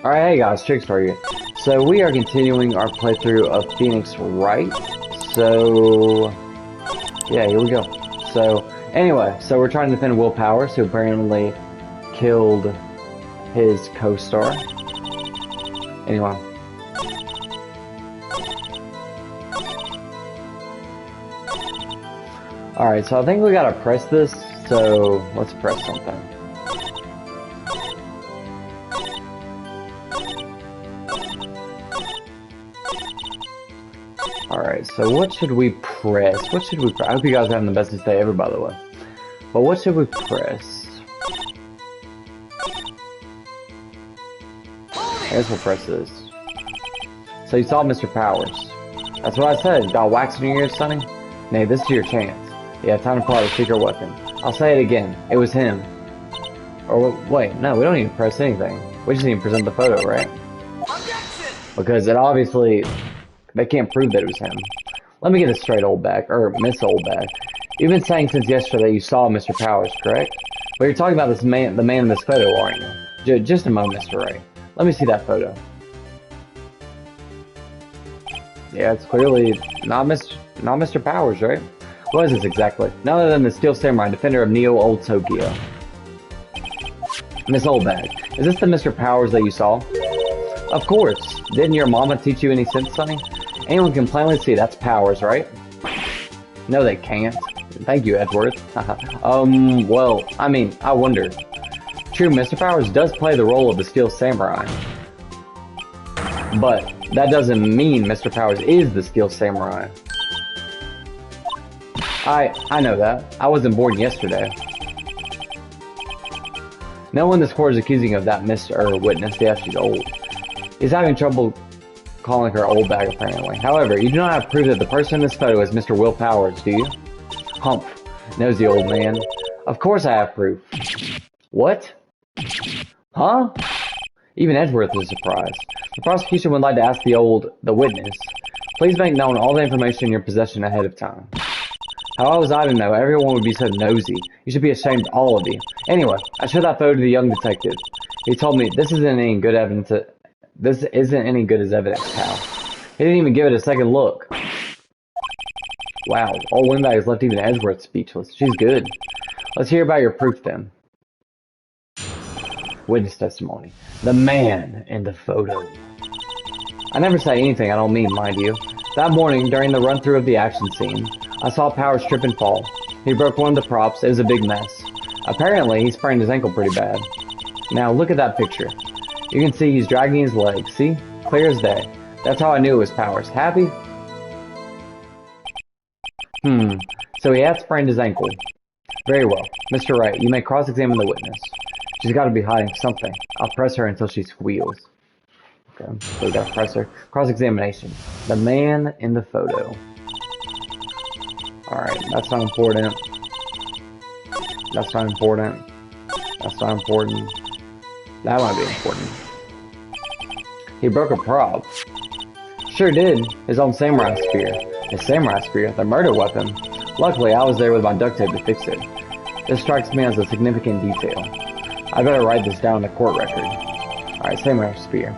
Alright, hey guys, Trickstar here. So we are continuing our playthrough of Phoenix Wright. So, yeah, here we go. So, anyway, we're trying to defend Will Powers, who apparently killed his co-star. Anyway. Alright, so I think we gotta press this, so let's press something. Alright, so what should we press? I hope you guys are having the best day ever, by the way. But what should we press? I guess we'll press this. So you saw Mr. Powers. That's what I said. Got wax in your ears, Sonny? Nay, this is your chance. Yeah, time to pull out a secret weapon. I'll say it again. It was him. Or wait, no, we don't need to press anything. We just need to present the photo, right? Because it obviously... They can't prove that it was him. Let me get this straight, Oldback, or Miss Oldback. You've been saying since yesterday you saw Mr. Powers, correct? But you're talking about this man, the man in this photo, aren't you? Just a moment, Mr. Wright. Let me see that photo. Yeah, it's clearly not Mr. Powers, right? What is this exactly? None other than the Steel Samurai, defender of Neo Old Tokyo. Miss Oldback, is this the Mr. Powers that you saw? Of course. Didn't your mama teach you any sense, Sonny? Anyone can plainly see that's Powers, right? No, they can't. Thank you, Edward. Well, I mean, I wonder. True, Mr. Powers does play the role of the Steel Samurai. But that doesn't mean Mr. Powers is the Steel Samurai. I know that. I wasn't born yesterday. No one in this court is accusing of that Mr. Witness. Yeah, she's old. He's having trouble calling her old bag, apparently. However, you do not have proof that the person in this photo is Mr. Will Powers, do you? Humph, knows the old man. Of course I have proof. What? Huh? Even Edgeworth is surprised. The prosecution would like to ask the witness, please make known all the information in your possession ahead of time. How was I to know? Everyone would be so nosy. You should be ashamed, all of you. Anyway, I showed that photo to the young detective. He told me this isn't any good evidence. This isn't any good as evidence, pal. He didn't even give it a second look. Wow, old Windbag has left even Edgeworth speechless. She's good. Let's hear about your proof then. Witness testimony. The man in the photo. I never say anything I don't mean, mind you. That morning, during the run-through of the action scene, I saw Powers trip and fall. He broke one of the props. It was a big mess. Apparently, he sprained his ankle pretty bad. Now, look at that picture. You can see he's dragging his leg. See? Clear as day. That's how I knew it was Powers. Happy? So he had sprained his ankle. Very well. Mr. Wright, you may cross-examine the witness. She's got to be hiding something. I'll press her until she squeals. Okay, so we gotta press her. Cross-examination. The man in the photo. Alright, that's not important. That's not important. That's not important. That might be important. He broke a prop. Sure did. His own samurai spear. His samurai spear? The murder weapon. Luckily, I was there with my duct tape to fix it. This strikes me as a significant detail. I better write this down in the court record. Alright, samurai spear.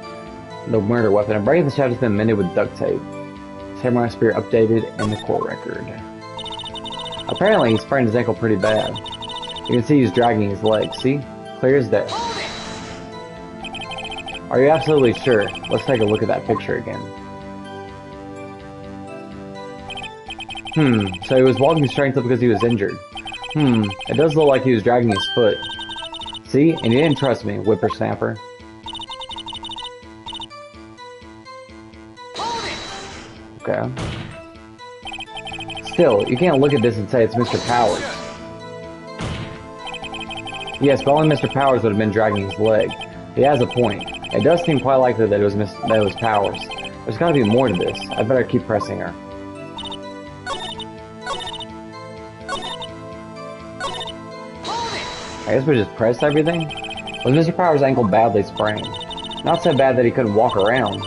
The murder weapon. A break in the shadow has been mended with duct tape. Samurai spear updated in the court record. Apparently, he sprained his ankle pretty bad. You can see he's dragging his leg. See? Clear as day. Are you absolutely sure? Let's take a look at that picture again. So he was walking straight up because he was injured. It does look like he was dragging his foot. See? And he didn't trust me, whippersnapper. Okay. Still, you can't look at this and say it's Mr. Powers. Yes, but only Mr. Powers would have been dragging his leg. He has a point. It does seem quite likely that it was Powers. There's got to be more to this. I better keep pressing her. I guess we just pressed everything? Was Mr. Powers' ankle badly sprained? Not so bad that he couldn't walk around.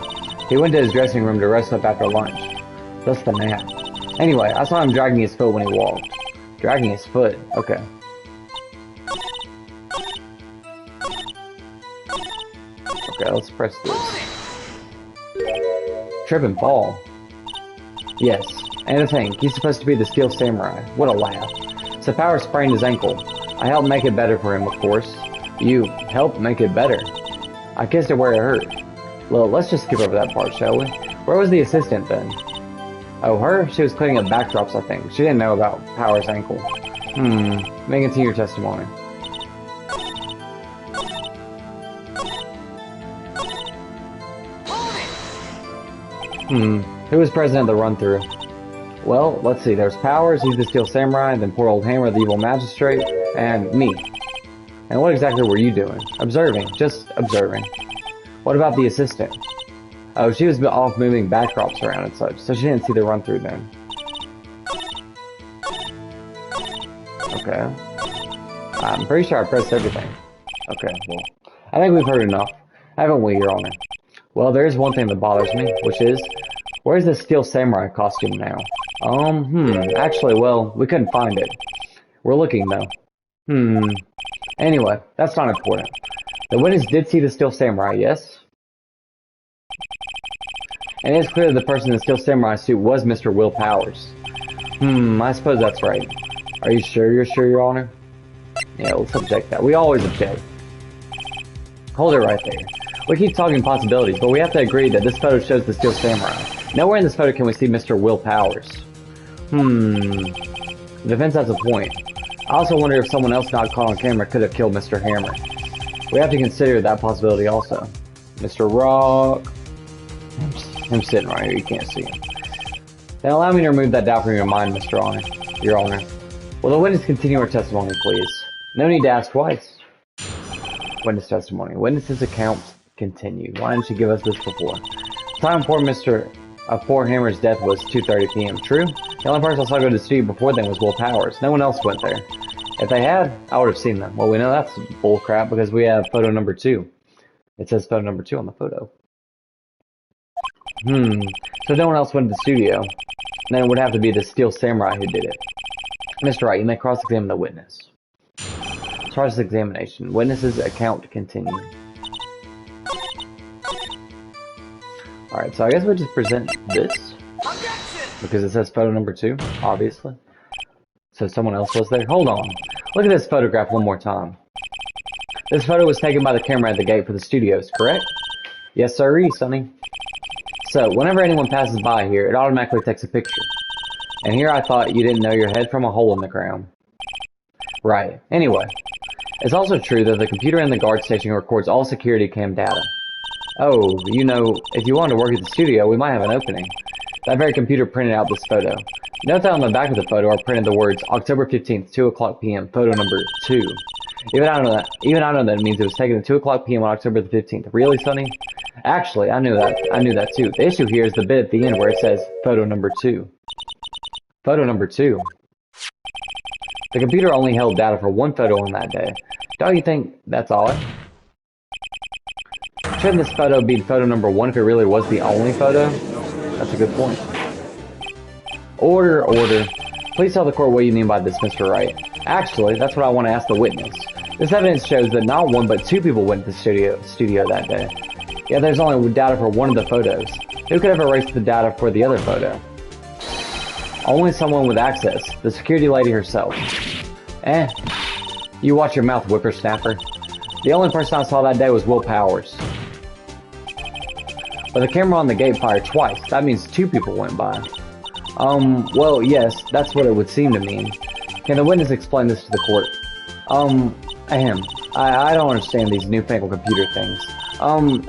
He went to his dressing room to rest up after lunch. Just the nap. Anyway, I saw him dragging his foot when he walked. Dragging his foot? Okay. Okay, let's press this. Trip and fall. Yes, and to think, he's supposed to be the Steel Samurai. What a laugh. So Power sprained his ankle. I helped make it better for him, of course. You helped make it better. I kissed it where it hurt. Well, let's just skip over that part, shall we? Where was the assistant then? Oh, her? She was cleaning up backdrops, I think. She didn't know about Power's ankle. Make it to your testimony. Who was president of the run-through? Well, let's see. There's Powers, he's the Steel Samurai, then poor old Hammer, the evil magistrate, and me. And what exactly were you doing? Observing. Just observing. What about the assistant? Oh, she was off moving backdrops around and such, so she didn't see the run-through then. Okay. I'm pretty sure I pressed everything. Okay, well, I think we've heard enough, haven't we, Your Honor? Well, there is one thing that bothers me, which is, where's the Steel Samurai costume now? Actually, well, we couldn't find it. We're looking, though. Anyway, that's not important. The witness did see the Steel Samurai, yes? And it's clear that the person in the Steel Samurai suit was Mr. Will Powers. I suppose that's right. Are you sure you're sure, Your Honor? Yeah, let's object that. We always object. Hold it right there. We keep talking possibilities, but we have to agree that this photo shows the Steel Samurai. Nowhere in this photo can we see Mr. Will Powers. The defense has a point. I also wonder if someone else not caught on camera could have killed Mr. Hammer. We have to consider that possibility also. Mr. Rock... I'm sitting right here, you can't see him. Then allow me to remove that doubt from your mind, Mr. Honor. Your Honor. Will the witness continue her testimony, please? No need to ask twice. Witness testimony. Witness's account continue. Why didn't you give us this before? Time for poor Hammer's death was 2:30 p.m. True? The only person I saw go to the studio before then was Will Powers. No one else went there. If they had, I would have seen them. Well, we know that's bullcrap because we have photo number 2. It says photo number 2 on the photo. So no one else went to the studio. Then it would have to be the Steel Samurai who did it. Mr. Wright, you may cross-examine the witness. Cross-examination. Witness's account continue. Alright, so I guess we'll just present this. Because it says photo number 2, obviously. So someone else was there. Hold on. Look at this photograph one more time. This photo was taken by the camera at the gate for the studios, correct? Yes, sirree, Sonny. So, whenever anyone passes by here, it automatically takes a picture. And here I thought you didn't know your head from a hole in the ground. Right. Anyway, it's also true that the computer in the guard station records all security cam data. Oh, you know, if you wanted to work at the studio, we might have an opening. That very computer printed out this photo. Note that on the back of the photo are printed the words October 15th, 2 o'clock p.m., photo number 2. Even I know that it means it was taken at 2 o'clock p.m. on October the 15th. Really, Sonny? Actually, I knew that too. The issue here is the bit at the end where it says photo number 2. Photo number 2. The computer only held data for one photo on that day. Don't you think that's odd? Shouldn't this photo be photo number 1 if it really was the only photo? That's a good point. Order, order. Please tell the court what you mean by this, Mr. Wright. Actually, that's what I want to ask the witness. This evidence shows that not 1 but 2 people went to the studio that day. Yeah, there's only data for one of the photos. Who could have erased the data for the other photo? Only someone with access. The security lady herself. You watch your mouth, whippersnapper. The only person I saw that day was Will Powers. But the camera on the gate fired twice. That means 2 people went by. Well, yes, that's what it would seem to mean. Can the witness explain this to the court? I don't understand these newfangled computer things.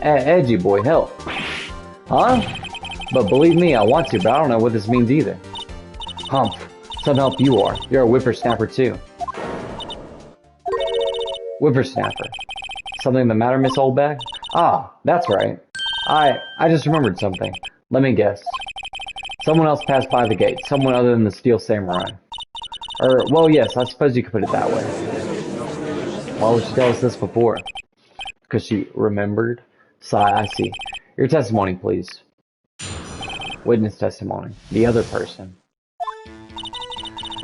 Edgy boy, help. Huh? But believe me, I want to, but I don't know what this means either. Humph. Some help you are. You're a whippersnapper too. Whippersnapper. Something the matter, Miss Oldbag? Ah, that's right. I just remembered something. Let me guess. Someone else passed by the gate. Someone other than the Steel Samurai. Well, yes, I suppose you could put it that way. Why would she tell us this before? Because she remembered? Sigh, I see. Your testimony, please. Witness testimony. The other person.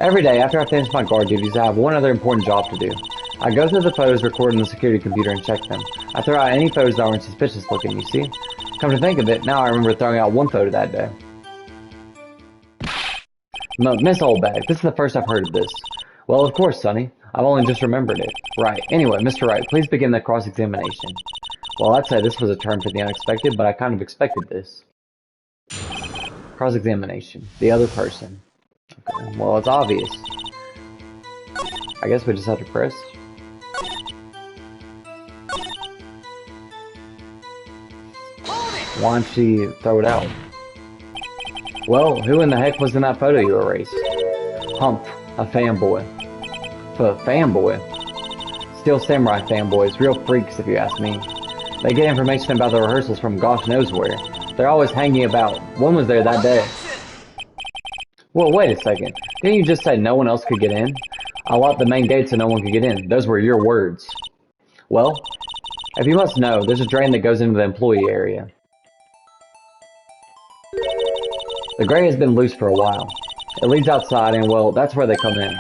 Every day, after I finish my guard duties, I have one other important job to do. I go through the photos recorded on the security computer and check them. I throw out any photos that aren't suspicious looking, you see? Come to think of it, now I remember throwing out one photo that day. Miss Oldbag, this is the first I've heard of this. Well, of course, Sonny. I've only just remembered it. Right. Anyway, Mr. Wright, please begin the cross-examination. Well, I'd say this was a turn for the unexpected, but I kind of expected this. Cross-examination. The other person. Okay. Well, it's obvious. I guess we just have to press. Why don't she throw it out? Well, who in the heck was in that photo you erased? Humph, a fanboy. A fanboy? Steel Samurai fanboys, real freaks if you ask me. They get information about the rehearsals from gosh knows where. They're always hanging about. One was there that day. Well, wait a second. Didn't you just say no one else could get in? I locked the main gate so no one could get in. Those were your words. Well, if you must know, there's a drain that goes into the employee area. The gray has been loose for a while. It leads outside and, well, that's where they come in.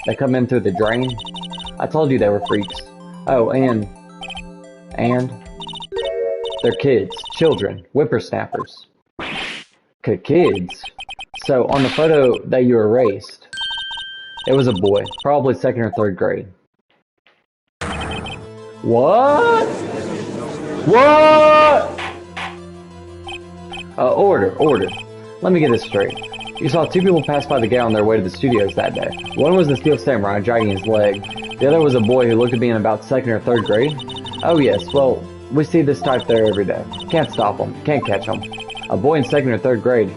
They come in through the drain. I told you they were freaks. Oh, and they're kids, children, whippersnappers. Kids? So, on the photo that you erased, it was a boy, probably 2nd or 3rd grade. What? What? Order. Let me get this straight. You saw 2 people pass by the gate on their way to the studios that day. One was the Steel Samurai dragging his leg. The other was a boy who looked to be in about 2nd or 3rd grade. Oh yes, well, we see this type there every day. Can't stop them. Can't catch them. A boy in 2nd or 3rd grade.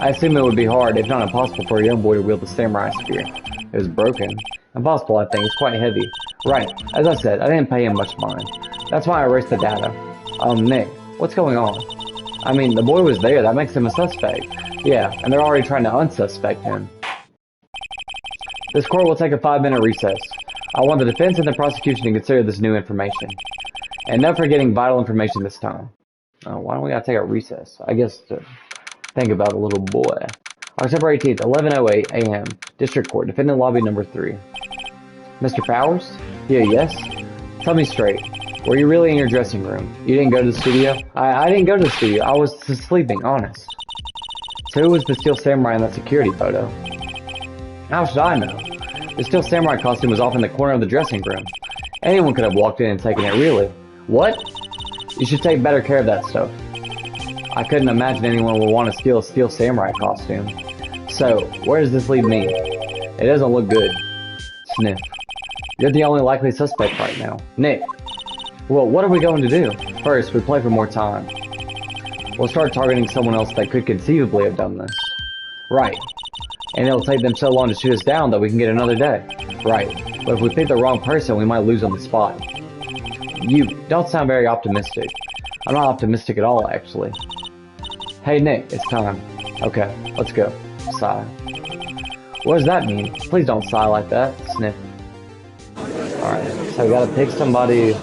I assume it would be hard, if not impossible, for a young boy to wield the samurai spear. It was broken. Impossible, I think. It's quite heavy. Right. As I said, I didn't pay him much mind. That's why I erased the data. Nick, what's going on? I mean, the boy was there. That makes him a suspect. Yeah, and they're already trying to unsuspect him. This court will take a 5-minute recess. I want the defense and the prosecution to consider this new information. And no forgetting vital information this time. Why don't we gotta take a recess? I guess to think about the little boy. October 18th, 11:08 a.m. District Court, defendant lobby number 3. Mr. Powers? Yeah, yes? Tell me straight. Were you really in your dressing room? You didn't go to the studio? I didn't go to the studio. I was sleeping, honest. So who was the Steel Samurai in that security photo? How should I know? The Steel Samurai costume was off in the corner of the dressing room. Anyone could have walked in and taken it, really. What? You should take better care of that stuff. I couldn't imagine anyone would want to steal a Steel Samurai costume. So, where does this leave me? It doesn't look good. Sniff. You're the only likely suspect right now. Nick. Well, what are we going to do? First, we play for more time. We'll start targeting someone else that could conceivably have done this. Right. And it'll take them so long to shoot us down that we can get another day. Right. But if we pick the wrong person, we might lose on the spot. You don't sound very optimistic. I'm not optimistic at all, actually. Hey, Nick, it's time. Okay, let's go. Sigh. What does that mean? Please don't sigh like that. Sniff. Alright, so we gotta pick somebody.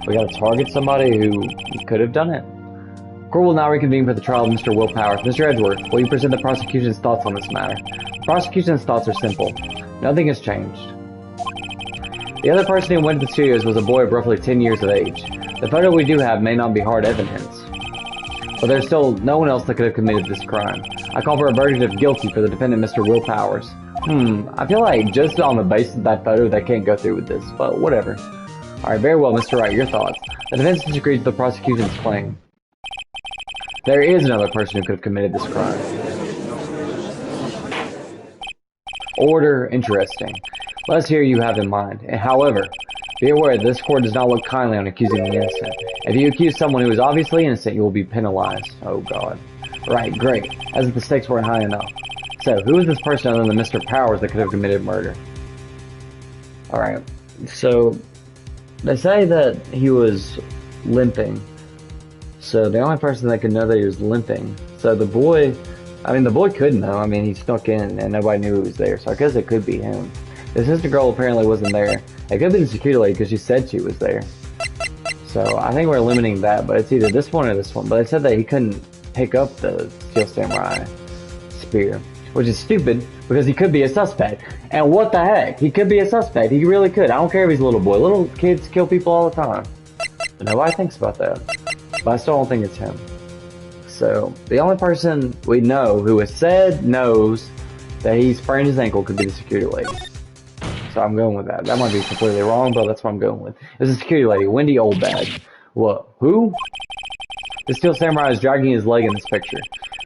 We gotta target somebody who could have done it. Court will now reconvene for the trial of Mr. Will Powers. Mr. Edgeworth, will you present the prosecution's thoughts on this matter? The prosecution's thoughts are simple. Nothing has changed. The other person who went to the studios was a boy of roughly 10 years of age. The photo we do have may not be hard evidence, but there's still no one else that could have committed this crime. I call for a verdict of guilty for the defendant, Mr. Will Powers. I feel like just on the basis of that photo, they can't go through with this, but whatever. Alright, very well, Mr. Wright, your thoughts. The defense disagrees with the prosecution's claim. There is another person who could have committed this crime. Order, interesting. Let us hear you have in mind. However, be aware that this court does not look kindly on accusing the innocent. If you accuse someone who is obviously innocent, you will be penalized. Oh god. Right, great. As if the stakes weren't high enough. So, who is this person other than Mr. Powers that could have committed murder? Alright, so they say that he was limping. So the only person that could know that he was limping. So the boy could know. I mean, he snuck in and nobody knew he was there. So I guess it could be him. The sister girl apparently wasn't there. It could be the security lady because she said she was there. So I think we're limiting that, but it's either this one or this one. But they said that he couldn't pick up the Steel Samurai spear, which is stupid Because he could be a suspect. And what the heck? He could be a suspect. He really could. I don't care if he's a little boy. Little kids kill people all the time. But nobody thinks about that. But I still don't think it's him. So, the only person we know who has said knows that he sprained his ankle could be the security lady. So I'm going with that. That might be completely wrong, but that's what I'm going with. It's a security lady, Wendy Oldbag. What? Who? The Steel Samurai is dragging his leg in this picture.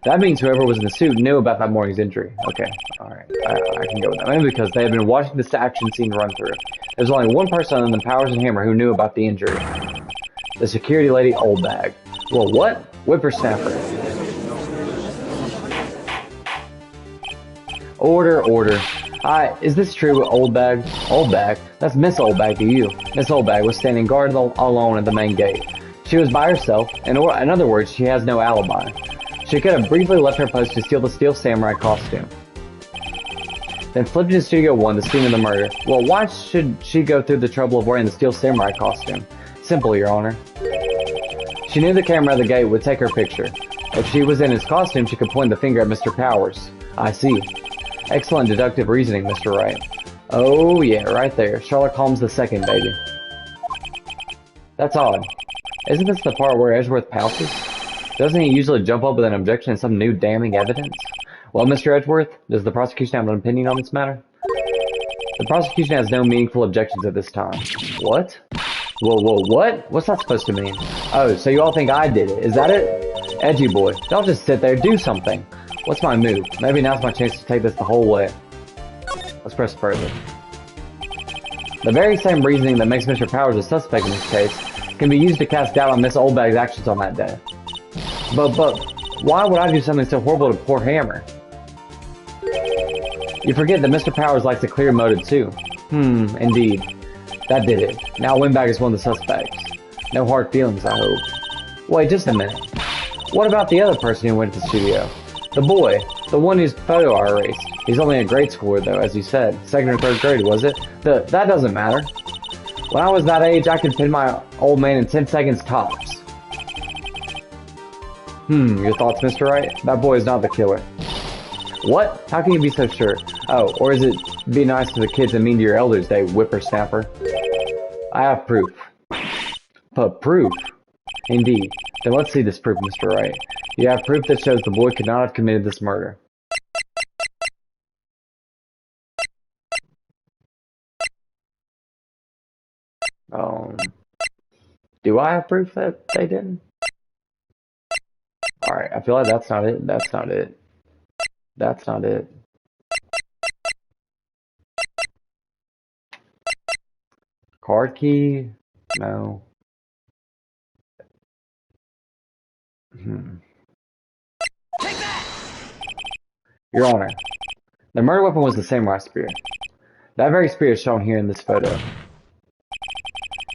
That means whoever was in the suit knew about that morning's injury. Okay, alright. I can go with that. Maybe because they had been watching this action scene run through. There's only one person other than Powers and Hammer who knew about the injury. The security lady, Oldbag. Well, what? Whippersnapper. Order. Hi, is this true, Oldbag? Oldbag? That's Miss Oldbag to you. Miss Oldbag was standing guard alone at the main gate. She was by herself. In other words, she has no alibi. She could have briefly left her post to steal the Steel Samurai costume. Then flipped to Studio 1, the scene of the murder. Well, why should she go through the trouble of wearing the Steel Samurai costume? Simple, Your Honor. She knew the camera at the gate would take her picture. If she was in his costume, she could point the finger at Mr. Powers. I see. Excellent deductive reasoning, Mr. Wright. Oh yeah, right there. Sherlock Holmes II, baby. That's odd. Isn't this the part where Edgeworth pounces? Doesn't he usually jump up with an objection and some new damning evidence? Well, Mr. Edgeworth, does the prosecution have an opinion on this matter? The prosecution has no meaningful objections at this time. What? Whoa, what? What's that supposed to mean? Oh, so you all think I did it. Is that it? Edgy boy, don't just sit there, do something. What's my move? Maybe now's my chance to take this the whole way. Let's press further. The very same reasoning that makes Mr. Powers a suspect in this case can be used to cast doubt on Miss Oldbag's actions on that day. But, why would I do something so horrible to poor Hammer? You forget that Mr. Powers likes a clear motive too. Indeed. That did it. Now Windbag is one of the suspects. No hard feelings, I hope. Wait, just a minute. What about the other person who went to the studio? The boy. The one whose photo I erased. He's only a grade schooler though, as you said. 2nd or 3rd grade, was it? That doesn't matter. When I was that age, I could pin my old man in 10 seconds tops. Your thoughts, Mr. Wright? That boy is not the killer. What? How can you be so sure? Oh, or is it be nice to the kids and mean to your elders, they whippersnapper? I have proof. But proof? Indeed. Then let's see this proof, Mr. Wright. You have proof that shows the boy could not have committed this murder. Do I have proof that they didn't? Alright, I feel like that's not it. That's not it. That's not it. Card key? No. Take that! Your Honor, the murder weapon was the samurai spear. That very spear is shown here in this photo.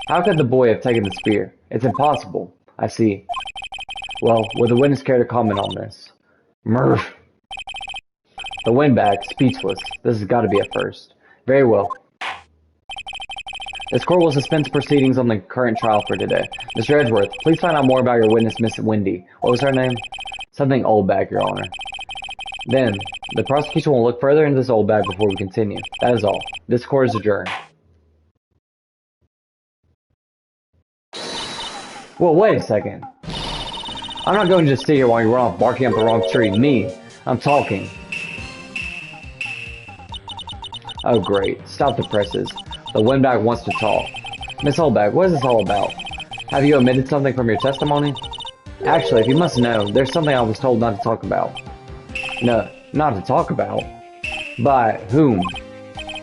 How could the boy have taken the spear? It's impossible. I see. Well, would the witness care to comment on this? Murph. The windbag, speechless. This has got to be a first. Very well. This court will suspend proceedings on the current trial for today. Mr. Edgeworth, please find out more about your witness, Miss Wendy. What was her name? Something Oldbag, Your Honor. Then, the prosecution will look further into this Oldbag before we continue. That is all. This court is adjourned. Well, wait a second. I'm not going to just sit here while you run off barking up the wrong tree. Me. I'm talking. Oh, great. Stop the presses. The windbag wants to talk. Miss Oldbag, what is this all about? Have you omitted something from your testimony? Actually, if you must know, there's something I was told not to talk about. No, not to talk about? By whom?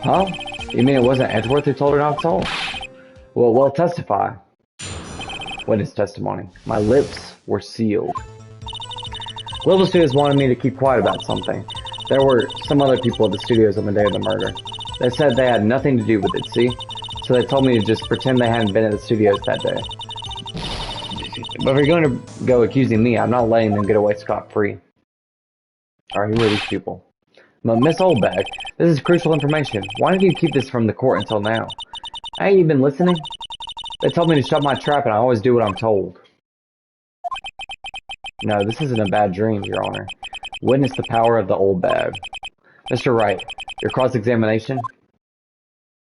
Huh? You mean it wasn't Edgeworth who told her not to talk? Well, testify. Witness testimony. My lips were sealed. Global Studios wanted me to keep quiet about something. There were some other people at the studios on the day of the murder. They said they had nothing to do with it, see? So they told me to just pretend they hadn't been at the studios that day. But if you're going to go accusing me, I'm not letting them get away scot-free. Alright, who are these people? But Miss Oldbag, this is crucial information. Why did you keep this from the court until now? Ain't you been listening? They told me to shut my trap and I always do what I'm told. No, this isn't a bad dream, Your Honor. Witness the power of the Oldbag. Mr. Wright, your cross-examination?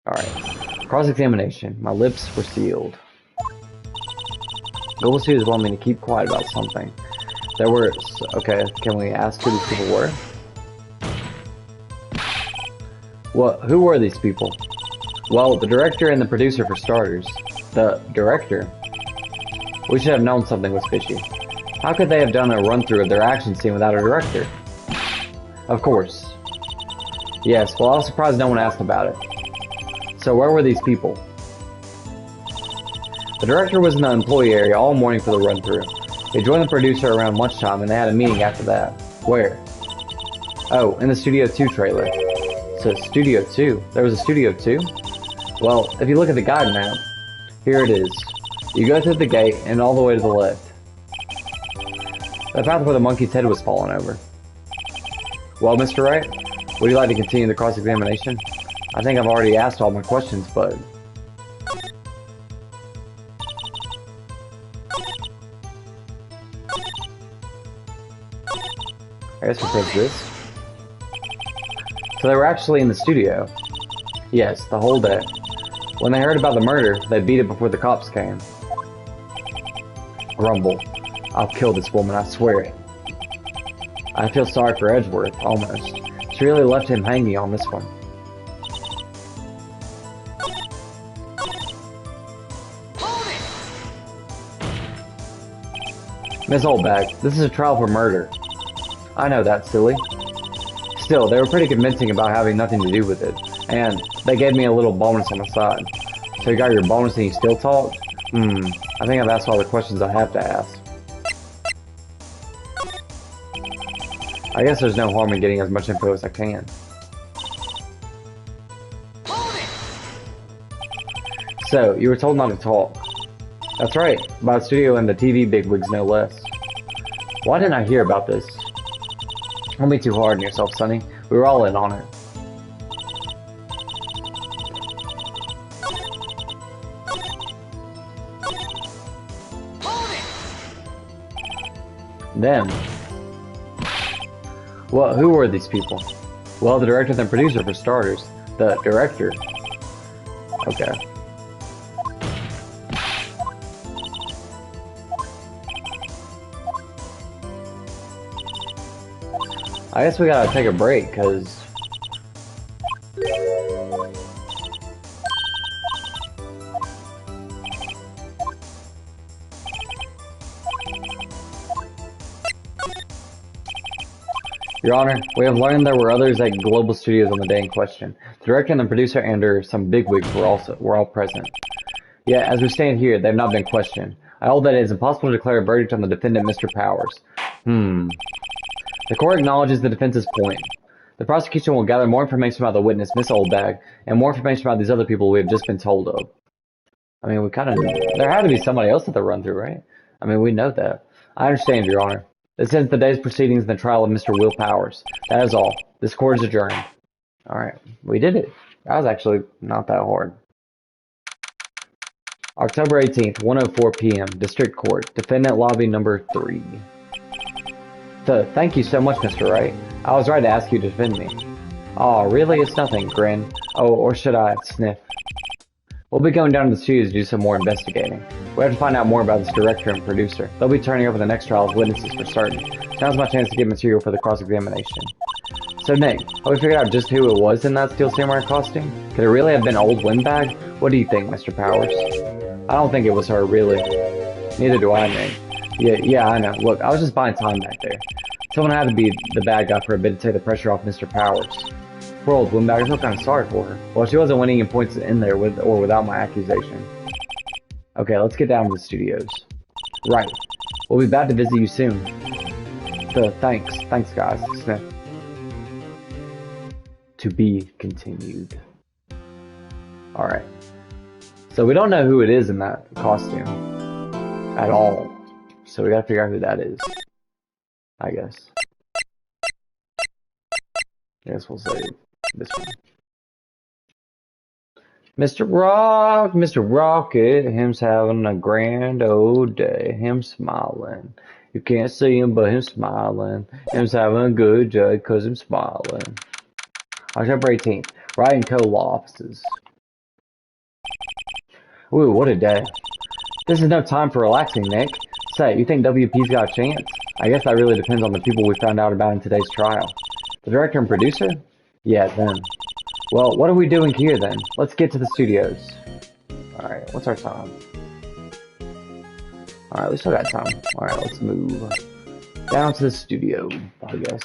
Alright. Cross-examination. My lips were sealed. Global Studios wanted me to keep quiet about something. There were... Okay, can we ask who these people were? Who were these people? Well, the director and the producer for starters. The director? We should have known something was fishy. How could they have done a run-through of their action scene without a director? Of course. Yes, well I was surprised no one asked about it. So where were these people? The director was in the employee area all morning for the run-through. He joined the producer around lunchtime and they had a meeting after that. Where? Oh, in the Studio 2 trailer. So Studio 2? There was a Studio 2? Well, if you look at the guide map, here it is. You go through the gate and all the way to the left. The path where the monkey's head was falling over. Well, Mr. Wright, would you like to continue the cross-examination? I think I've already asked all my questions, but... I guess we'll take this. So they were actually in the studio. Yes, the whole day. When they heard about the murder, they beat it before the cops came. Grumble. I'll kill this woman, I swear it. I feel sorry for Edgeworth, almost. She really left him hanging on this one. Miss Oldbag, this is a trial for murder. I know that, silly. Still, they were pretty convincing about having nothing to do with it. And they gave me a little bonus on the side. So you got your bonus and you still talk? I think I've asked all the questions I have to ask. I guess there's no harm in getting as much info as I can. So, you were told not to talk. That's right, by the studio and the TV bigwigs no less. Why didn't I hear about this? Don't be too hard on yourself, Sonny. We were all in on it. Them. Well, who were these people? Well, the director and the producer for starters. The director. Okay. I guess we gotta take a break, cause... Your Honor, we have learned there were others at Global Studios on the day in question. The director and the producer and some bigwigs were all present. Yet, as we stand here, they have not been questioned. I hold that it is impossible to declare a verdict on the defendant, Mr. Powers. The court acknowledges the defense's point. The prosecution will gather more information about the witness, Miss Oldbag, and more information about these other people we have just been told of. I mean, there had to be somebody else at the run-through, right? I mean, we know that. I understand, Your Honor. This ends the day's proceedings in the trial of Mr. Will Powers. That is all. This court is adjourned. Alright, we did it. That was actually not that hard. October 18th, 1:04 p.m. District Court. Defendant Lobby Number 3. Thank you so much, Mr. Wright. I was right to ask you to defend me. Aw, really? It's nothing, grin. Oh, or should I? Sniff. We'll be going down to the studios to do some more investigating. We have to find out more about this director and producer. They'll be turning over the next trial as witnesses for certain. Now's my chance to get material for the cross-examination. So Nick, have we figured out just who it was in that Steel Samurai costume? Could it really have been Old Windbag? What do you think, Mr. Powers? I don't think it was her, really. Neither do I, Nick. Yeah, I know. Look, I was just buying time back there. Someone had to be the bad guy for a bit to take the pressure off Mr. Powers. Poor Old Windbag, I feel kind of sorry for her. Well, she wasn't winning in points in there with or without my accusation. Okay, let's get down to the studios. Right. We'll be back to visit you soon. Thanks. Thanks, guys. Sniff. To be continued. Alright. So we don't know who it is in that costume. At all. So we gotta figure out who that is. I guess. We'll save this one. Mr. Rocket, him's having a grand old day. Him smiling. You can't see him, but him smiling. Him's having a good day, cause him smiling. October 18th. Wright and Co. Law Offices. Ooh, what a day. This is no time for relaxing, Nick. Say, you think WP's got a chance? I guess that really depends on the people we found out about in today's trial. The director and producer? Yeah, them. Well, what are we doing here then? Let's get to the studios. Alright, what's our time? Alright, we still got time. Alright, let's move down to the studio, I guess.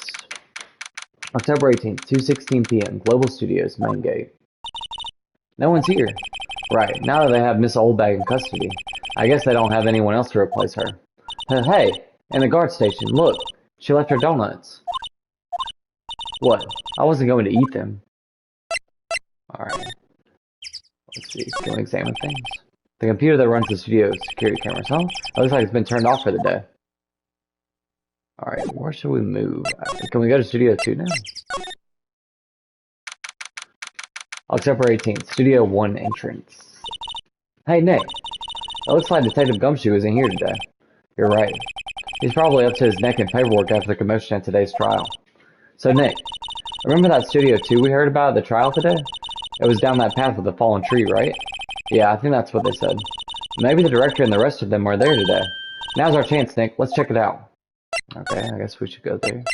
October 18th, 2:16 p.m. Global Studios, main gate. No one's here. Right, now that they have Miss Oldbag in custody, I guess they don't have anyone else to replace her. Hey, in the guard station, look, she left her donuts. What? I wasn't going to eat them. Alright, let's see, can we examine things? The computer that runs the studio security cameras, huh? It looks like it's been turned off for the day. Alright, where should we move? Can we go to Studio 2 now? October 18th, Studio 1 entrance. Hey, Nick. It looks like Detective Gumshoe isn't here today. You're right. He's probably up to his neck in paperwork after the commotion at today's trial. So, Nick, remember that Studio 2 we heard about at the trial today? It was down that path with the fallen tree, right? Yeah, I think that's what they said. Maybe the director and the rest of them are there today. Now's our chance, Nick. Let's check it out. Okay, I guess we should go there.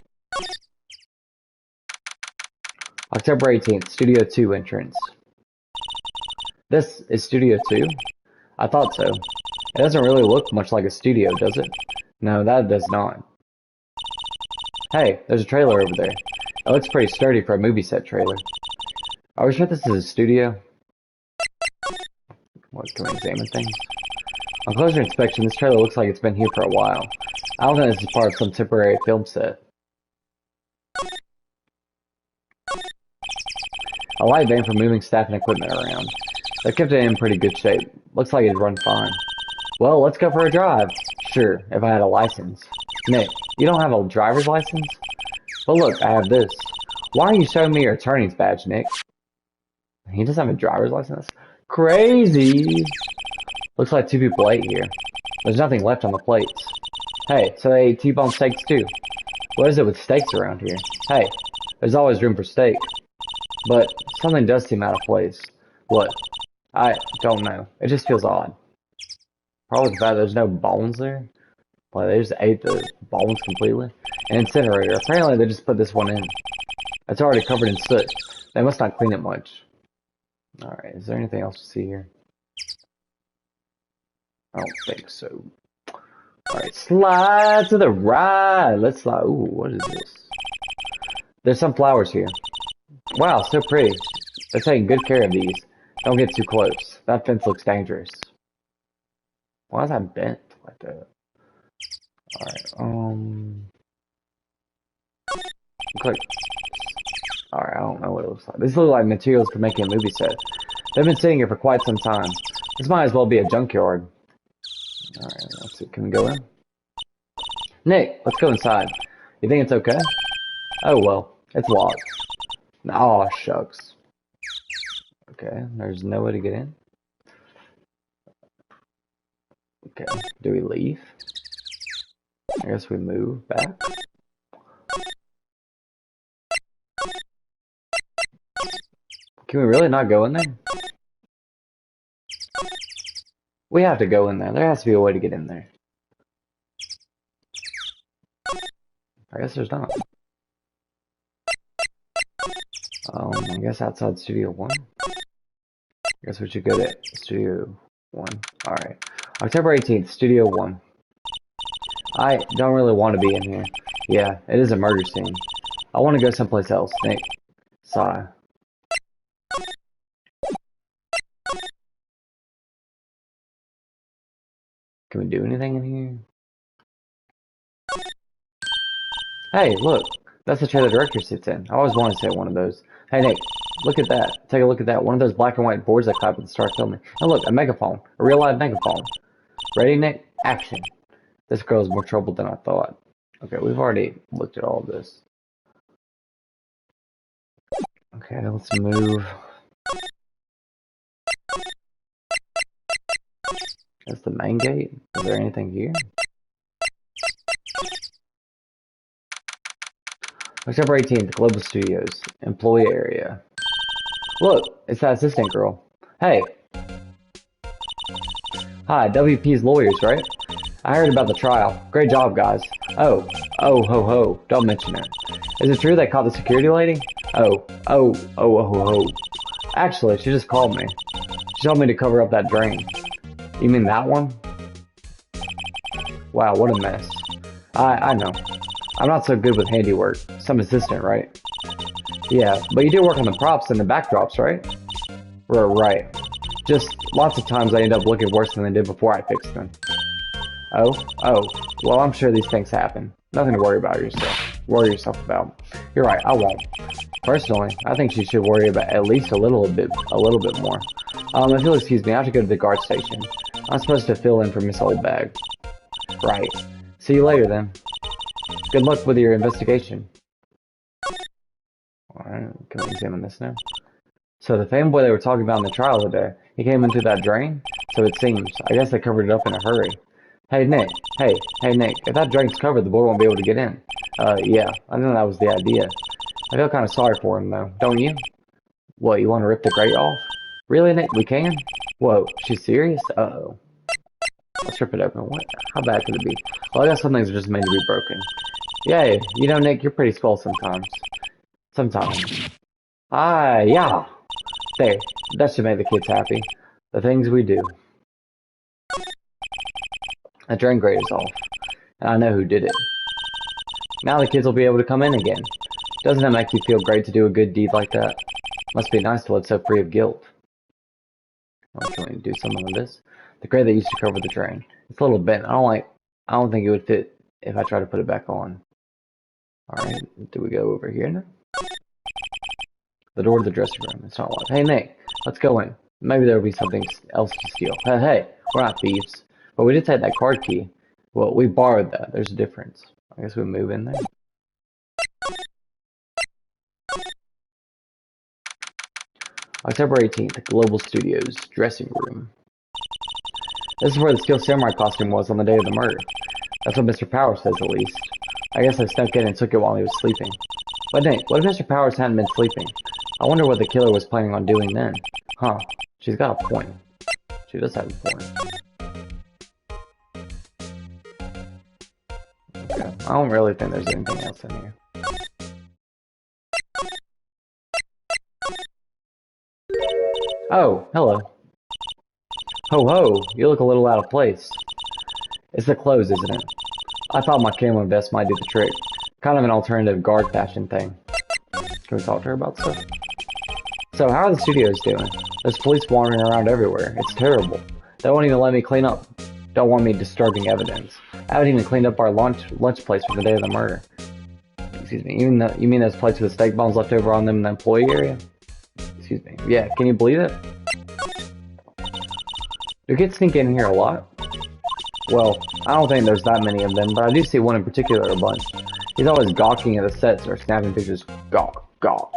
October 18th, Studio 2 entrance. This is Studio 2? I thought so. It doesn't really look much like a studio, does it? No, that does not. Hey, there's a trailer over there. It looks pretty sturdy for a movie set trailer. Are we sure this is a studio? What, can we examine things? On closer inspection, this trailer looks like it's been here for a while. I don't think this is part of some temporary film set. A light van for moving staff and equipment around. They kept it in pretty good shape. Looks like it'd run fine. Well, let's go for a drive. Sure, if I had a license. Nick, you don't have a driver's license? But look, I have this. Why are you showing me your attorney's badge, Nick? He doesn't have a driver's license? Crazy! Looks like two people ate here. There's nothing left on the plates. Hey, so they ate T-bone steaks too. What is it with steaks around here? Hey, there's always room for steak. But something does seem out of place. What? I don't know. It just feels odd. Probably the fact there's no bones there. Like, they just ate the bones completely. An incinerator. Apparently they just put this one in. It's already covered in soot. They must not clean it much. Alright, is there anything else to see here? I don't think so. Alright, slide to the right. Let's slide. Ooh, what is this? There's some flowers here. Wow, so pretty. They're taking good care of these. Don't get too close. That fence looks dangerous. Why is that bent like that? Alright, click. Alright, I don't know what it looks like. These look like materials for making a movie set. They've been sitting here for quite some time. This might as well be a junkyard. Alright, let's see. Can we go in? Nick, let's go inside. You think it's okay? Oh well, it's locked. Aw, shucks. Okay, there's no way to get in. Okay, do we leave? I guess we move back. Can we really not go in there? We have to go in there. There has to be a way to get in there. I guess there's not. I guess outside Studio 1. I guess we should go to Studio 1. Alright. October 18th, Studio 1. I don't really want to be in here. Yeah, it is a murder scene. I want to go someplace else. Nick. Sigh. Can we do anything in here? Hey, look. That's the chair the director sits in. I always wanted to sit in one of those. Hey, Nick. Look at that. Take a look at that. One of those black and white boards that clap at the start filming. And look, a megaphone. A real live megaphone. Ready, Nick? Action. This girl's more trouble than I thought. Okay, we've already looked at all of this. Okay, let's move. That's the main gate. Is there anything here? October 18th, Global Studios, employee area. Look, it's that assistant girl. Hey. Hi, WP's lawyers, right? I heard about the trial. Great job, guys. Oh, ho, ho. Don't mention it. Is it true they caught the security lady? Oh, ho, ho. Actually, she just called me. She told me to cover up that drain. You mean that one? Wow, what a mess. I know. I'm not so good with handiwork. Some assistant, right? Yeah, but you do work on the props and the backdrops, right? Right. Just lots of times I end up looking worse than they did before I fixed them. Oh. Well, I'm sure these things happen. Nothing to worry yourself about. You're right, I won't. Personally, I think she should worry about at least a little bit more. If you'll excuse me, I have to go to the guard station. I'm supposed to fill in for Miss Oldbag. Right. See you later, then. Good luck with your investigation. Alright, can we examine this now? So the fanboy they were talking about in the trial today, he came into that drain? So it seems. I guess they covered it up in a hurry. Hey, Nick. Hey, Nick. If that drain's covered, the boy won't be able to get in. Yeah. I know that was the idea. I feel kind of sorry for him, though. Don't you? What, you want to rip the grate off? Really, Nick? We can? Whoa, she's serious? Uh-oh. Let's rip it open. What? How bad could it be? Well, I guess some things are just made to be broken. Yay. You know, Nick, you're pretty swell sometimes. Sometimes. Yeah. There. That should make the kids happy. The things we do. The drain grate is off. And I know who did it. Now the kids will be able to come in again. Doesn't that make you feel great to do a good deed like that? Must be nice to live so free of guilt. Oh, can we do something with this? The grate that used to cover the drain. It's a little bent. I don't think it would fit if I try to put it back on. Alright, do we go over here now? The door to the dressing room. It's not locked. Hey, Nick, let's go in. Maybe there'll be something else to steal. Hey, we're not thieves. But we did take that card key. Well, we borrowed that. There's a difference. I guess we move in there. October 18th, Global Studios, dressing room. This is where the Steel Samurai costume was on the day of the murder. That's what Mr. Powers says, at least. I guess I snuck in and took it while he was sleeping. But Nick, what if Mr. Powers hadn't been sleeping? I wonder what the killer was planning on doing then. Huh. She's got a point. She does have a point. Okay. I don't really think there's anything else in here. Oh, hello. Ho ho, you look a little out of place. It's the clothes, isn't it? I thought my camo vest might do the trick. Kind of an alternative guard fashion thing. Can we talk to her about stuff? So, how are the studios doing? There's police wandering around everywhere. It's terrible. They won't even let me clean up. Don't want me disturbing evidence. I haven't even cleaned up our lunch place from the day of the murder. Excuse me, you mean those plates with steak bombs left over on them in the employee area? Excuse me. Yeah, can you believe it? Do kids sneak in here a lot? Well, I don't think there's that many of them, but I do see one in particular a bunch. He's always gawking at the sets or snapping pictures. Gawk, gawk.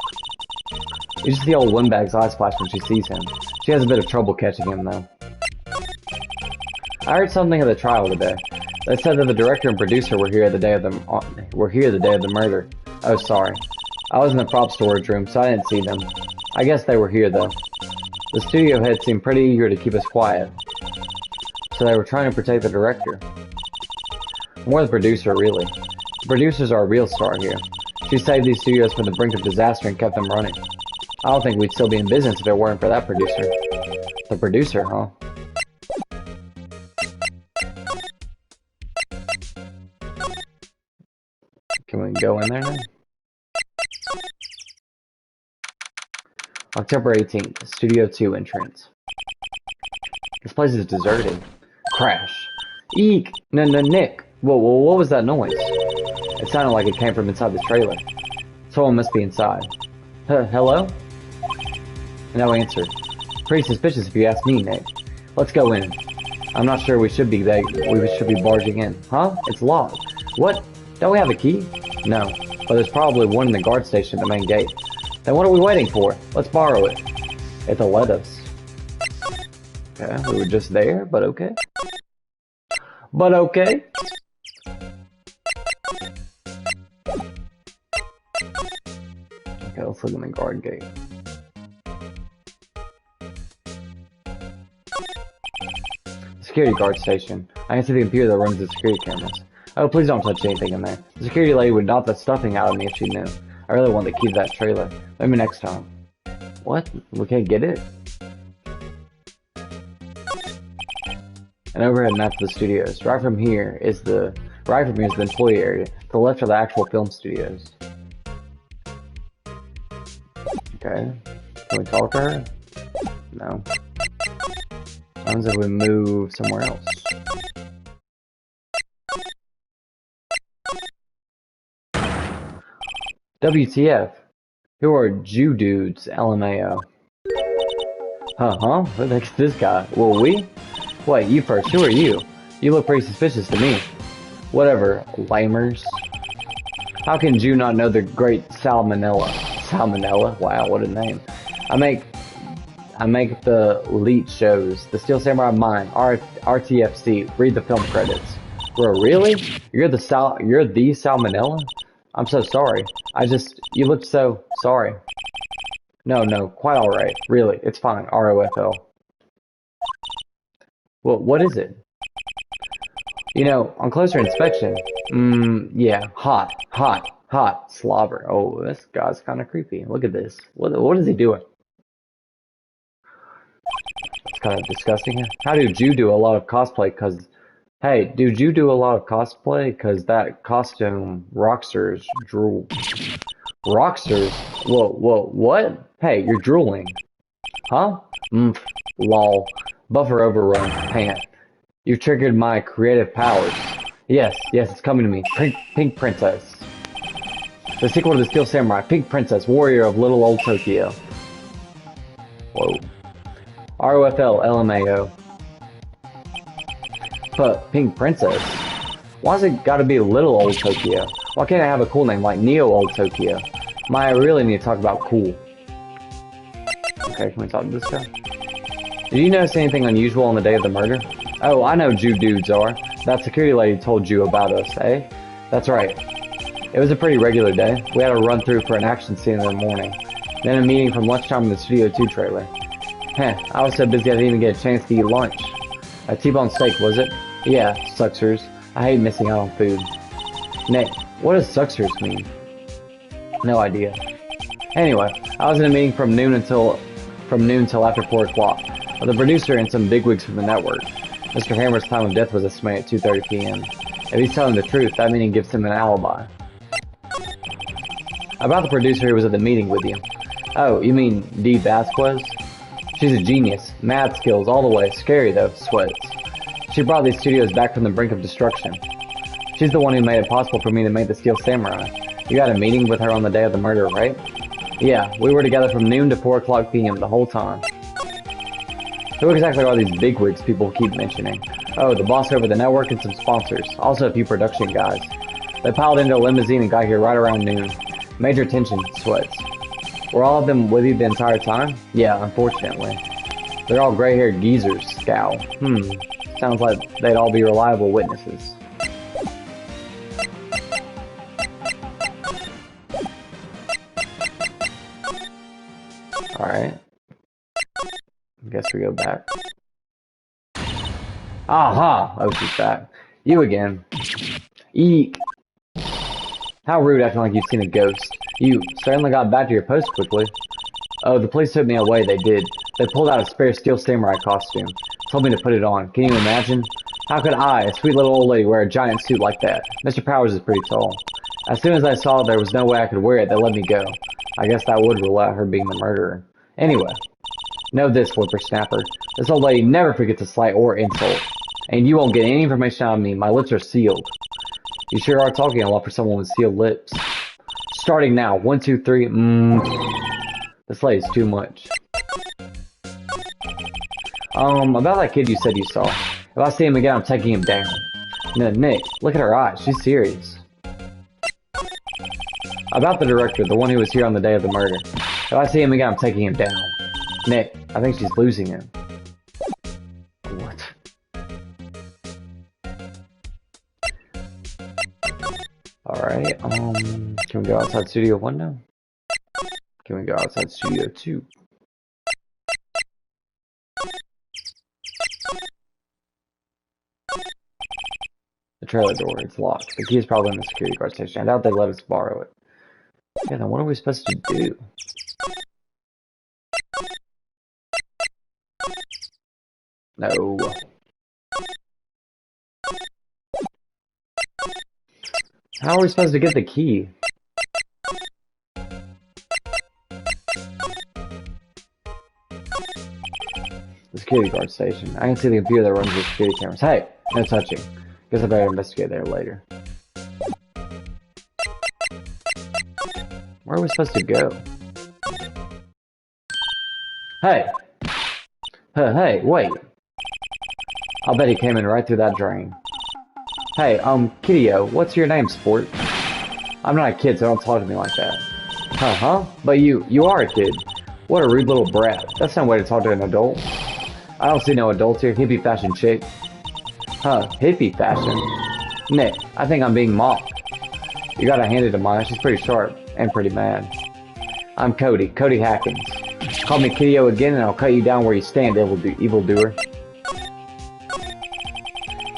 You just see old Windbag's eyes flash when she sees him. She has a bit of trouble catching him, though. I heard something of the trial today. They said that the director and producer were here the day of the murder. Oh, sorry. I was in the prop storage room, so I didn't see them. I guess they were here, though. The studio head seemed pretty eager to keep us quiet. So they were trying to protect the director. More the producer, really. The producers are a real star here. She saved these studios from the brink of disaster and kept them running. I don't think we'd still be in business if it weren't for that producer. The producer, huh? Can we go in there now? October 18th, Studio 2 entrance. This place is deserted. Crash. Eek! No, Nick! Whoa, what was that noise? It sounded like it came from inside the trailer. Someone must be inside. Hello? No answer. Pretty suspicious if you ask me, Nick. Let's go in. I'm not sure we should be barging in. Huh? It's locked. What? Don't we have a key? No, but there's probably one in the guard station at the main gate. Then what are we waiting for? Let's borrow it. It'll let us. Okay, we were just there, but okay. But okay. Let's look in the guard gate. Security guard station. I can see the computer that runs the security cameras. Oh, please don't touch anything in there. The security lady would knock the stuffing out of me if she knew. I really want the key to that trailer. Maybe next time. What? We can't get it? An overhead map of the studios. Right from here is the employee area. To the left are the actual film studios. Okay. Can we talk to her? No. What happens if we move somewhere else? WTF? Who are Jew dudes? LMAO. Huh? Who the heck's this guy? Well, we? Wait, you first. Who are you? You look pretty suspicious to me. Whatever, lamers. How can Jew not know the great Salmonella? Salmonella? Wow, what a name. I make the elite shows. The Steel Samurai Mine, RTFC. Read the film credits. Bro, really? You're the Salmonella? I'm so sorry. You looked so sorry. No, quite alright. Really, it's fine. ROFL. Well, what is it? You know, on closer inspection, yeah, hot, slobber. Oh, this guy's kind of creepy. Look at this. What is he doing? It's kind of disgusting. How do Jew do a lot of cosplay? Hey, do you do a lot of cosplay? Cause that costume, Rockstars drool. Rockstars? Whoa, what? Hey, you're drooling. Huh? Lol. Buffer overrun. Pant. You've triggered my creative powers. Yes, it's coming to me. Pink Princess. The sequel to the Steel Samurai. Pink Princess, warrior of little old Tokyo. Whoa. ROFL, LMAO. But Pink Princess? Why's it gotta be little old Tokyo? Why can't I have a cool name like Neo Old Tokyo? I really need to talk about cool. Okay, can we talk to this guy? Did you notice anything unusual on the day of the murder? Oh, I know Jew dudes are. That security lady told you about us, eh? That's right. It was a pretty regular day. We had a run through for an action scene in the morning. Then a meeting from lunchtime in the Studio 2 trailer. I was so busy I didn't even get a chance to eat lunch. A T-bone steak, was it? Yeah, sucksers. I hate missing out on food. Nick, what does sucksers mean? No idea. Anyway, I was in a meeting from noon till after 4 o'clock with the producer and some bigwigs from the network. Mr. Hammer's time of death was estimated at 2:30 p.m. If he's telling the truth, that meaning gives him an alibi. About the producer who was at the meeting with you. Oh, you mean Dee Vasquez? She's a genius. Mad skills all the way. Scary though. Sweats. She brought these studios back from the brink of destruction. She's the one who made it possible for me to make the Steel Samurai. You had a meeting with her on the day of the murder, right? Yeah, we were together from noon to 4 o'clock p.m. the whole time. Who exactly are these bigwigs people keep mentioning? Oh, the boss over the network and some sponsors. Also a few production guys. They piled into a limousine and got here right around noon. Major tension. Sweats. Were all of them with you the entire time? Yeah, unfortunately. They're all gray-haired geezers. Scowl. Sounds like they'd all be reliable witnesses. Alright. I guess we go back. Aha! Oh, she's back. You again. Eek. How rude acting like you've seen a ghost. You certainly got back to your post quickly. Oh, the police took me away, they did. They pulled out a spare Steel Samurai costume. Told me to put it on. Can you imagine? How could I, a sweet little old lady, wear a giant suit like that? Mr. Powers is pretty tall. As soon as I saw there was no way I could wear it, they let me go. I guess that would rule out her being the murderer. Anyway. Know this, whippersnapper. This old lady never forgets a slight or insult. And you won't get any information out of me. My lips are sealed. You sure are talking a lot for someone with sealed lips. Starting now. 1, 2, 3. This lady's too much. About that kid you said you saw. If I see him again, I'm taking him down. No, Nick, look at her eyes. She's serious. About the director, the one who was here on the day of the murder. If I see him again, I'm taking him down. Nick, I think she's losing him. What? Alright, can we go outside Studio 1 now? Can we go outside Studio 2? The trailer door, it's locked. The key is probably in the security guard station. I doubt they let us borrow it. Yeah, then what are we supposed to do? No. How are we supposed to get the key? The security guard station. I can see the computer that runs the security cameras. Hey, no touching. Guess I better investigate there later. Where are we supposed to go? Hey! Hey, wait! I'll bet he came in right through that drain. Hey, Kiddio, what's your name, sport? I'm not a kid, so don't talk to me like that. Huh? But you are a kid. What a rude little brat. That's no way to talk to an adult. I don't see no adults here, hippie fashion chick. Huh, hippie fashion? Nick, I think I'm being mocked. You gotta hand it to Maya, she's pretty sharp, and pretty mad. I'm Cody Hackins. Call me Kiddio again and I'll cut you down where you stand, evildoer.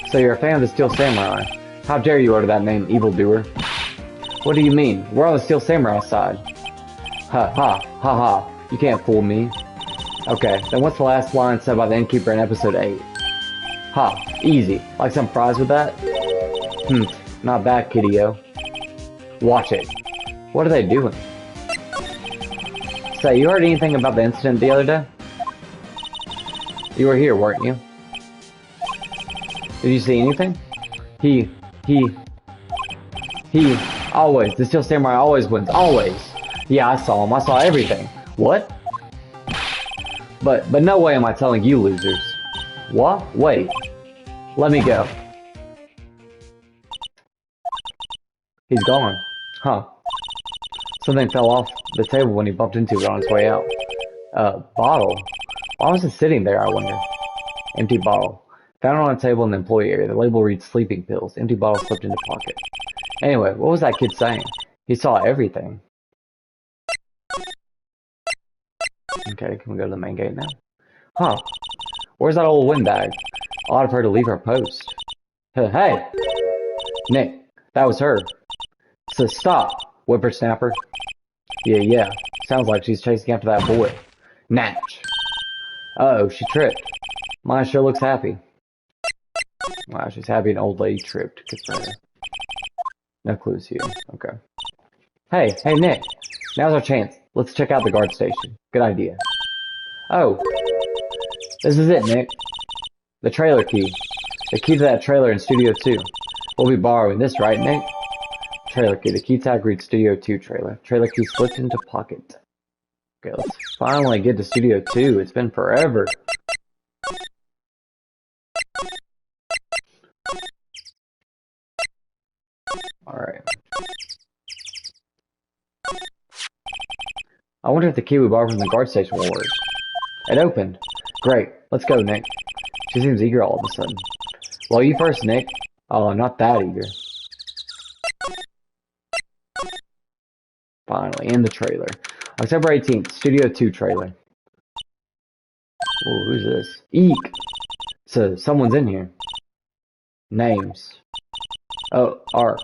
So you're a fan of the Steel Samurai. How dare you utter that name, evildoer? What do you mean? We're on the Steel Samurai side. Ha. You can't fool me. Okay, then what's the last line said by the innkeeper in episode 8? Ha, easy. Like some fries with that? Not bad, Kiddio. Watch it. What are they doing? Say, you heard anything about the incident the other day? You were here, weren't you? Did you see anything? He, always. The Steel Samurai always wins. Always. Yeah, I saw him. I saw everything. What? But no way am I telling you losers. What? Wait. Let me go. He's gone. Huh. Something fell off the table when he bumped into it on his way out. Bottle? Why was it sitting there, I wonder? Empty bottle. Found it on a table in the employee area. The label reads sleeping pills. Empty bottle slipped into pocket. Anyway, what was that kid saying? He saw everything. Okay, can we go to the main gate now? Huh. Where's that old windbag? Odd of her to leave her post. Hey! Nick, that was her. So stop, whippersnapper. Yeah. Sounds like she's chasing after that boy. Natch. Uh-oh, she tripped. Maya sure looks happy. Wow, she's happy an old lady tripped. Good for her. No clues here. Okay. Hey, Nick. Now's our chance. Let's check out the guard station. Good idea. Oh. This is it, Nick. The trailer key. The key to that trailer in Studio 2. We'll be borrowing this, right, Nick? Trailer key. The key tag reads Studio 2 trailer. Trailer key slipped into pocket. Okay, let's finally get to Studio 2. It's been forever. Alright. I wonder if the key we borrowed from the guard station will work. It opened. Great. Let's go, Nick. She seems eager all of a sudden. Well, you first, Nick. Oh, not that eager. Finally, in the trailer. October 18th, Studio 2 trailer. Oh, who's this? Eek! So, someone's in here. Names. Oh, our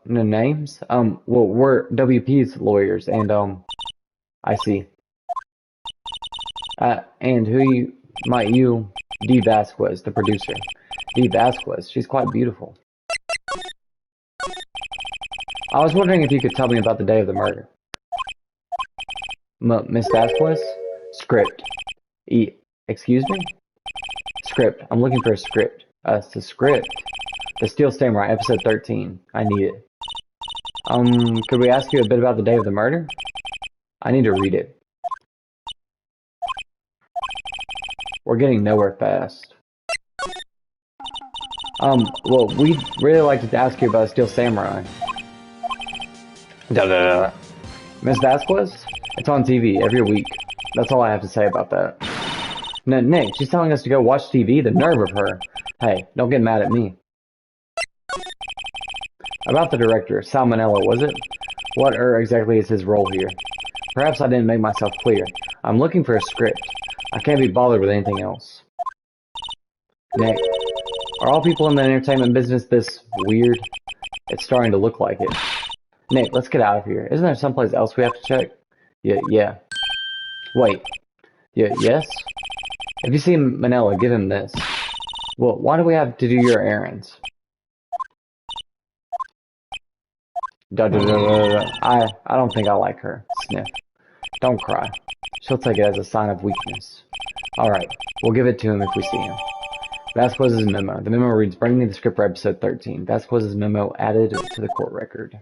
names? Well, we're WP's lawyers, and, I see. And might you, D. Vasquez, the producer. D. Vasquez, she's quite beautiful. I was wondering if you could tell me about the day of the murder. Miss Vasquez? Script. Excuse me? Script. I'm looking for a script. It's a script. The Steel Samurai, episode 13. I need it. Could we ask you a bit about the day of the murder? I need to read it. We're getting nowhere fast. Well, we'd really like to ask you about Steel Samurai. Miss Vasquez? It's on TV every week. That's all I have to say about that. Nick, she's telling us to go watch TV? The nerve of her. Hey, don't get mad at me. About the director, Salmonella, was it? What exactly is his role here? Perhaps I didn't make myself clear. I'm looking for a script. I can't be bothered with anything else. Nick, are all people in the entertainment business this weird? It's starting to look like it. Nick, let's get out of here. Isn't there someplace else we have to check? Yeah. Wait. Yes? If you see Manila, give him this. Well, why do we have to do your errands? I don't think I like her. Sniff. Don't cry. She'll take it as a sign of weakness. Alright, we'll give it to him if we see him. Vasquez's memo. The memo reads, bring me the script for episode 13. Vasquez's memo added to the court record.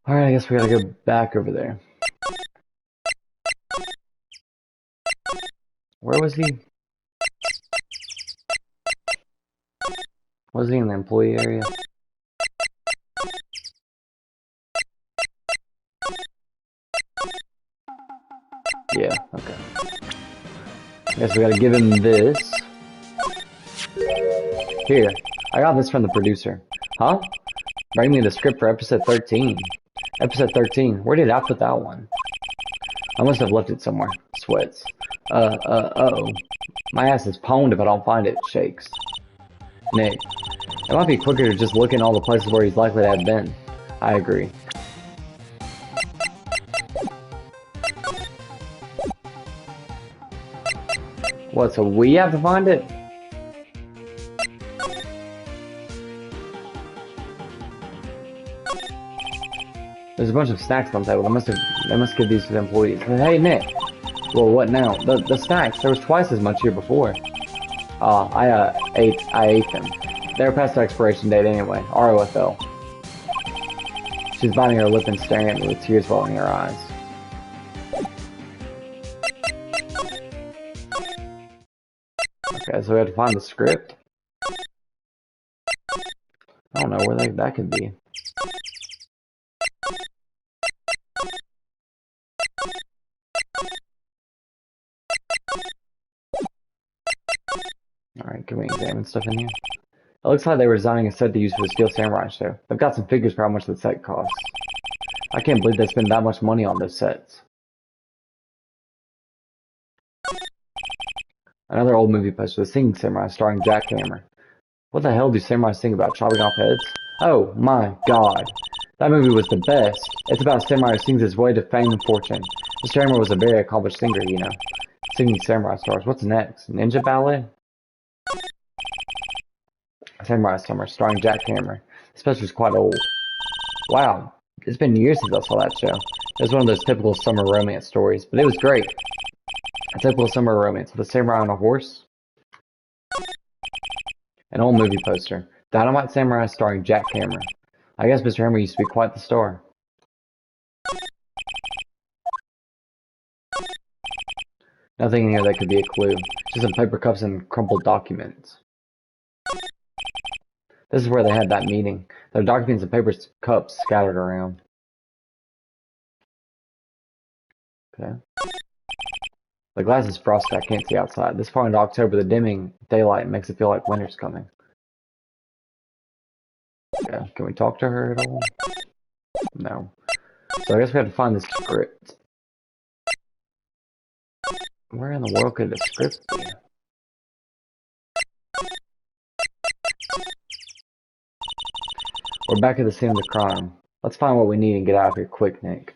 Alright, I guess we gotta go back over there. Where was he? Was he in the employee area? Yeah, okay. Guess we gotta give him this. Here, I got this from the producer. Huh? Bring me the script for episode 13. Episode 13. Where did I put that one? I must have left it somewhere. Sweats. Uh-oh. My ass is pwned if I don't find it. Shakes. Nick. It might be quicker to just look in all the places where he's likely to have been. I agree. What, so we have to find it? There's a bunch of snacks on the table. They must give these to the employees. Hey, Nick. Well, what now? The snacks. There was twice as much here before. I ate them. They were past their expiration date anyway. ROFL. She's biting her lip and staring at me with tears welling in her eyes. Okay, so we have to find the script. I don't know where that could be. Alright, can we examine stuff in here? It looks like they were designing a set to use for the Steel Samurai show. They've got some figures for how much the set costs. I can't believe they spent that much money on those sets. Another old movie poster, The Singing Samurai, starring Jack Hammer. What the hell do samurais sing about? Chopping off heads? Oh my god. That movie was the best. It's about a samurai who sings his way to fame and fortune. Mr. Hammer was a very accomplished singer, you know. Singing samurai stars. What's next? Ninja Ballet? Samurai Summer, starring Jack Hammer. This poster's quite old. Wow. It's been years since I saw that show. It was one of those typical summer romance stories, but it was great. A typical summer romance with a samurai on a horse. An old movie poster. Dynamite Samurai starring Jack Hammer. I guess Mr. Hammer used to be quite the star. Nothing in here that could be a clue. Just some paper cups and crumpled documents. This is where they had that meeting. There are documents and paper cups scattered around. Okay. The glass is frosty. I can't see outside. This far into October, the dimming daylight makes it feel like winter's coming. Yeah, can we talk to her at all? No. So I guess we have to find the script. Where in the world could the script be? We're back at the scene of the crime. Let's find what we need and get out of here quick, Nick.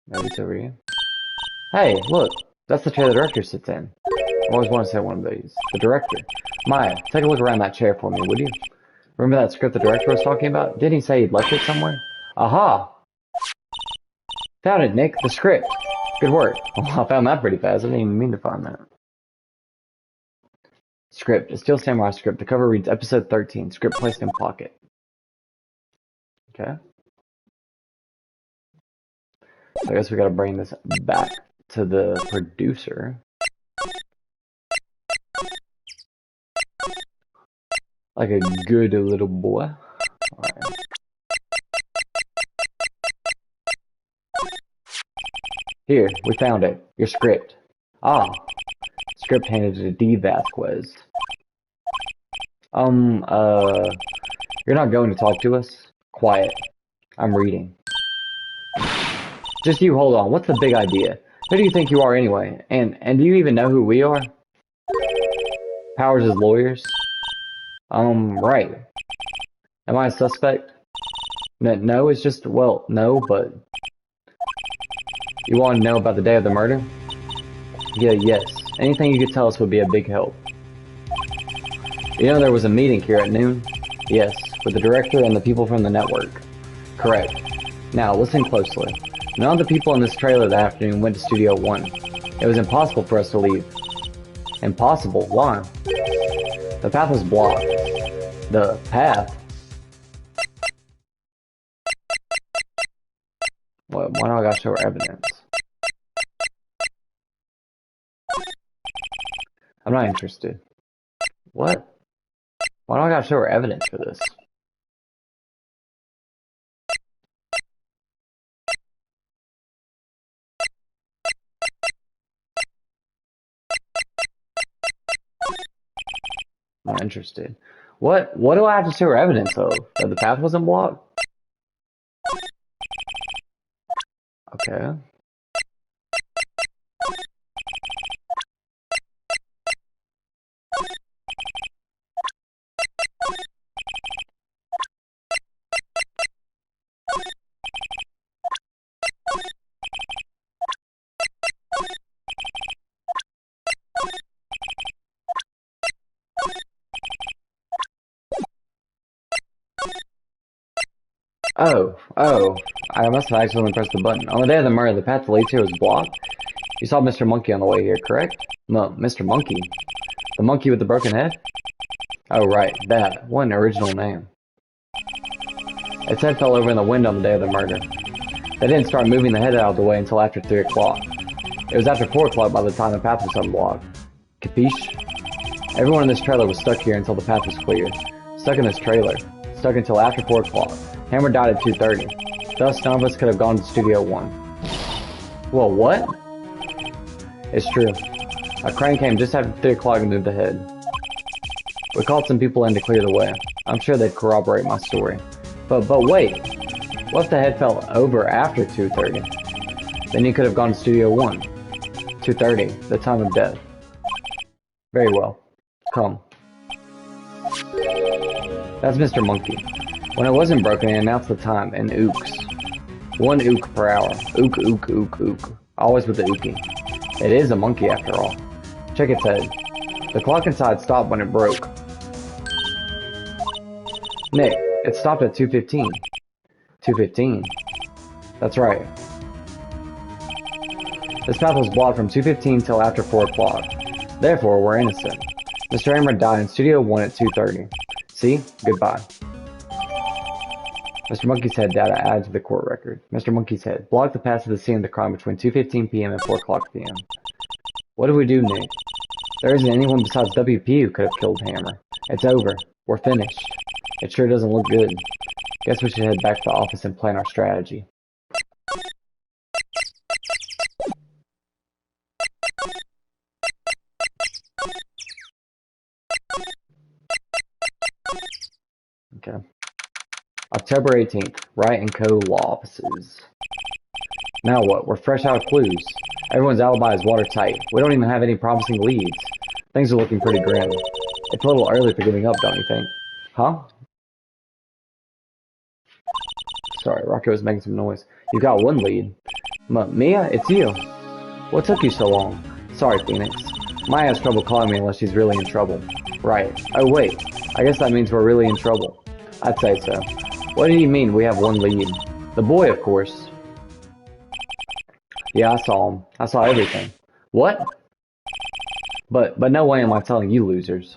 Maybe it's over here. Hey, look! That's the chair the director sits in. I always want to say one of these. The director. Maya, take a look around that chair for me, would you? Remember that script the director was talking about? Didn't he say he'd left it somewhere? Aha! Found it, Nick. The script. Good work. Well, I found that pretty fast. I didn't even mean to find that. Script. A Steel Samurai script. The cover reads Episode 13. Script placed in pocket. Okay. So I guess we gotta bring this back to the producer. Like a good little boy. Alright. Here, we found it. Your script. Ah. Script handed to D. Vasquez. Um, uh, you're not going to talk to us? Quiet. I'm reading. Just you hold on. What's the big idea? Who do you think you are anyway? And do you even know who we are? Powers' lawyers? Right. Am I a suspect? No, it's just, well, no, but you want to know about the day of the murder? Yeah, yes. Anything you could tell us would be a big help. You know there was a meeting here at noon? Yes, with the director and the people from the network. Correct. Now, listen closely. None of the people in this trailer that afternoon went to Studio 1. It was impossible for us to leave. Impossible? Why? The path was blocked. The path? Why do I gotta show evidence? I'm not interested. What? Why do I gotta show her evidence for this? Not interested. What do I have to show her evidence of? That the path wasn't blocked? Okay. Oh, I must have accidentally pressed the button. On the day of the murder, the path that leads here was blocked. You saw Mr. Monkey on the way here, correct? No, Mr. Monkey? The monkey with the broken head? Oh, right, that. What an original name. Its head fell over in the wind on the day of the murder. They didn't start moving the head out of the way until after 3 o'clock. It was after 4 o'clock by the time the path was unblocked. Capiche? Everyone in this trailer was stuck here until the path was cleared. Stuck in this trailer. Stuck until after 4 o'clock. Hammer died at 2:30. Thus, none of us could have gone to Studio 1. Well, what? It's true. A crane came just after 3 o'clock and moved the head. We called some people in to clear the way. I'm sure they'd corroborate my story. But wait. What if the head fell over after 2:30? Then you could have gone to Studio 1. 2:30, the time of death. Very well. Come. That's Mr. Monkey. When it wasn't broken, he announced the time in ooks. 1 ook per hour. Ook, ook, ook, ook. Always with the ookie. It is a monkey after all. Check its head. The clock inside stopped when it broke. Nick, it stopped at 2:15. 2:15? That's right. This path was blocked from 2:15 till after 4 o'clock. Therefore, we're innocent. Mr. Hammer died in Studio 1 at 2:30. See? Goodbye. Mr. Monkey's head data added to the court record. Mr. Monkey's head. Blocked the path to the scene of the crime between 2:15 p.m. and 4 o'clock p.m. What do we do, Nick? There isn't anyone besides WP who could have killed Hammer. It's over. We're finished. It sure doesn't look good. Guess we should head back to the office and plan our strategy. Okay. October 18th, Wright and Co. Law Offices. Now what? We're fresh out of clues. Everyone's alibi is watertight. We don't even have any promising leads. Things are looking pretty grim. It's a little early for giving up, don't you think? Huh? Sorry, Rocky was making some noise. You got 1 lead. Mia, it's you. What took you so long? Sorry, Phoenix. Maya has trouble calling me unless she's really in trouble. Right. Oh, wait. I guess that means we're really in trouble. I'd say so. What do you mean we have 1 lead? The boy, of course. Yeah, I saw him. I saw everything. What? But no way am I telling you losers.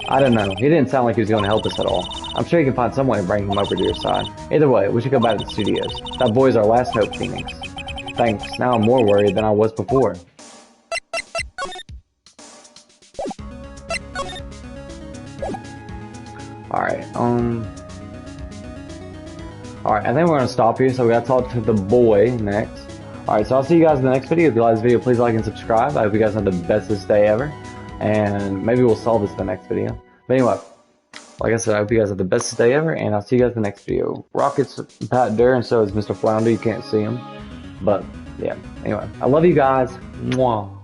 I don't know. He didn't sound like he was going to help us at all. I'm sure you can find some way to bring him over to your side. Either way, we should go back to the studios. That boy's our last hope, Phoenix. Thanks. Now I'm more worried than I was before. Alright, Alright, I think we're gonna stop here, so we gotta talk to the boy next. Alright, so I'll see you guys in the next video. If you like this video, please like and subscribe. I hope you guys have the bestest day ever. And maybe we'll solve this in the next video. But anyway, like I said, I hope you guys have the best day ever, and I'll see you guys in the next video. Rocket's Pat Durr, and so is Mr. Flounder. You can't see him. But, yeah. Anyway, I love you guys. Mwah.